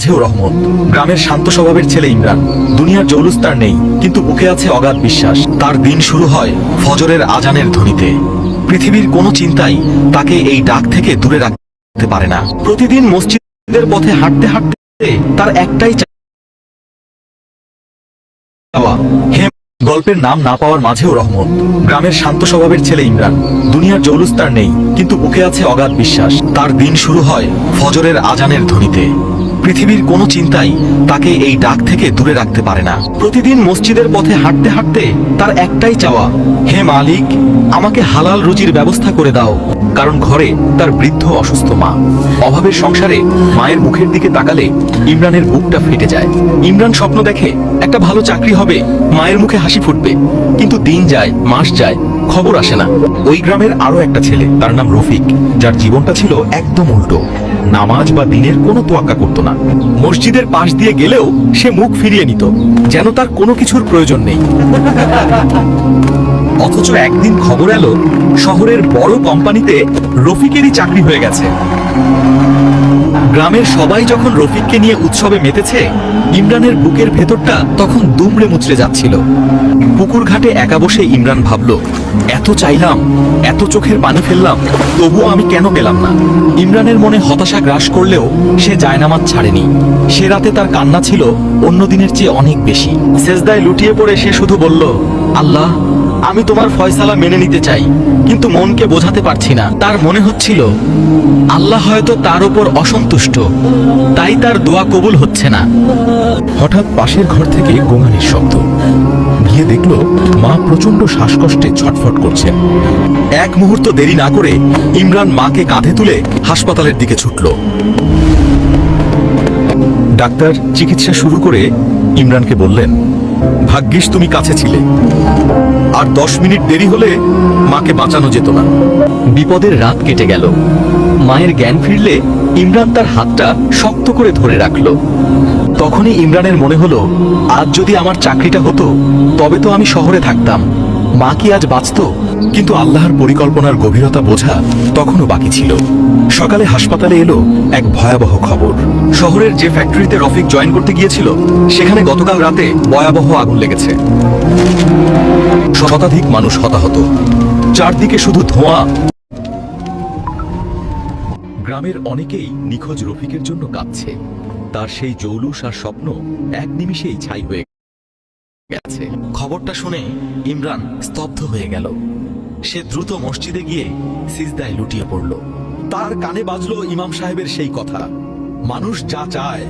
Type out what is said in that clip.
মাঝেও রহমত। গ্রামের শান্ত স্বভাবের ছেলে ইমরান। দুনিয়ার জৌলুস তার নেই, কিন্তু বুকে আছে অগাধ বিশ্বাস। তার দিন শুরু হয় ফজরের আজানের ধ্বনিতে। পৃথিবীর কোনো চিন্তাই তাকে এই ডাক থেকে দূরে রাখতে পারে না। প্রতিদিন মসজিদের পথে হাঁটতে হাঁটতে তার একটাই চাওয়া, হে গল্পের নাম না পাওয়ার মাঝেও রহমত। গ্রামের শান্ত স্বভাবের ছেলে ইমরান। দুনিয়ার জৌলুস তার নেই, কিন্তু বুকে আছে অগাধ বিশ্বাস। তার দিন শুরু হয় ফজরের আজানের ধ্বনিতে। পৃথিবীর কোনো চিন্তাই তাকে এই ডাক থেকে দূরে রাখতে পারে না। প্রতিদিন মসজিদের পথে হাঁটতে হাঁটতে তার একটাই চাওয়া, হে মালিক, আমাকে হালাল রুজির ব্যবস্থা করে দাও। কারণ ঘরে তার বৃদ্ধ অসুস্থ মা। অভাবের সংসারে মায়ের মুখের দিকে তাকালে ইমরানের বুকটা ফেটে যায়। ইমরান স্বপ্ন দেখে একটা ভালো চাকরি হবে, মায়ের মুখে হাসি ফুটবে। কিন্তু দিন যায়, মাস যায়, খবর আসে না। ওই গ্রামের আরো একটা ছেলে, তার নাম রফিক, যার জীবনটা ছিল একদম উল্টো। নামাজ বা দিনের কোনো তোয়াক্কা করতো না। মসজিদের পাশ দিয়ে গেলেও সে মুখ ফিরিয়ে নিত, যেন তার কোনো কিছুর প্রয়োজন নেই। অথচ একদিন খবর এলো শহরের বড় কোম্পানিতে রফিকেরই চাকরি হয়ে গেছে। গ্রামের সবাই যখন রফিককে নিয়ে উৎসবে মেতেছে, ইমরানের বুকের ভেতরটা তখন দুমড়ে মুচড়ে যাচ্ছিল। পুকুর ঘাটে একা বসে ইমরান ভাবল, এত চাইলাম, এত চোখের পানি ফেললাম, তবুও আমি কেন পেলাম না। ইমরানের মনে হতাশা গ্রাস করলেও সে জায়নামাজ ছাড়েনি। সে রাতে তার কান্না ছিল অন্য দিনের চেয়ে অনেক বেশি। সেজদায় লুটিয়ে পড়ে সে শুধু বলল, আল্লাহ, আমি তোমার ফয়সালা মেনে নিতে চাই, কিন্তু মনকে বোঝাতে পারছি না। তার মনে হচ্ছিল আল্লাহ হয়তো তার উপর অসন্তুষ্ট, তাই তার দোয়া কবুল হচ্ছে না। হঠাৎ পাশের ঘর থেকে গোঙানির শব্দ। গিয়ে দেখল মা প্রচন্ড শ্বাসকষ্টে ছটফট করছেন। এক মুহূর্ত দেরি না করে ইমরান মাকে কাঁধে তুলে হাসপাতালের দিকে ছুটল। ডাক্তার চিকিৎসা শুরু করে ইমরানকে বললেন, ভাগ্যিস তুমি কাছে ছিলে, আর 10 মিনিট দেরি হলে মাকে বাঁচানো যেত না। বিপদের রাত কেটে গেল। মায়ের জ্ঞান ফিরলে ইমরান তার হাতটা শক্ত করে ধরে রাখল। তখনই ইমরানের মনে হলো, আজ যদি আমার চাকরিটা হতো, তবে তো আমি শহরে থাকতাম। মা কি আজ বাঁচত? কিন্তু আল্লাহর পরিকল্পনার গভীরতা বোঝা তখনও বাকি ছিল। সকালে হাসপাতালে এলো এক ভয়াবহ খবর। শহরের যে ফ্যাক্টরিতে রফিক জয়েন করতে গিয়েছিল, সেখানে গতকাল রাতে ভয়াবহ আগুন লেগেছে। শতাধিক মানুষ হতাহত, চারদিকে শুধু ধোঁয়া। গ্রামের অনেকেই নিখোঁজ রফিকের জন্য কাঁদছে। তার সেই জৌলুস আর স্বপ্ন এক নিমিষেই ছাই হয়ে গেছে। খবরটা শুনে ইমরান স্তব্ধ হয়ে গেল। সে দ্রুত মসজিদে গিয়ে সিজদায় লুটিয়ে পড়ল। তার কানে বাজলো ইমাম সাহেবের সেই কথা, মানুষ যা চায়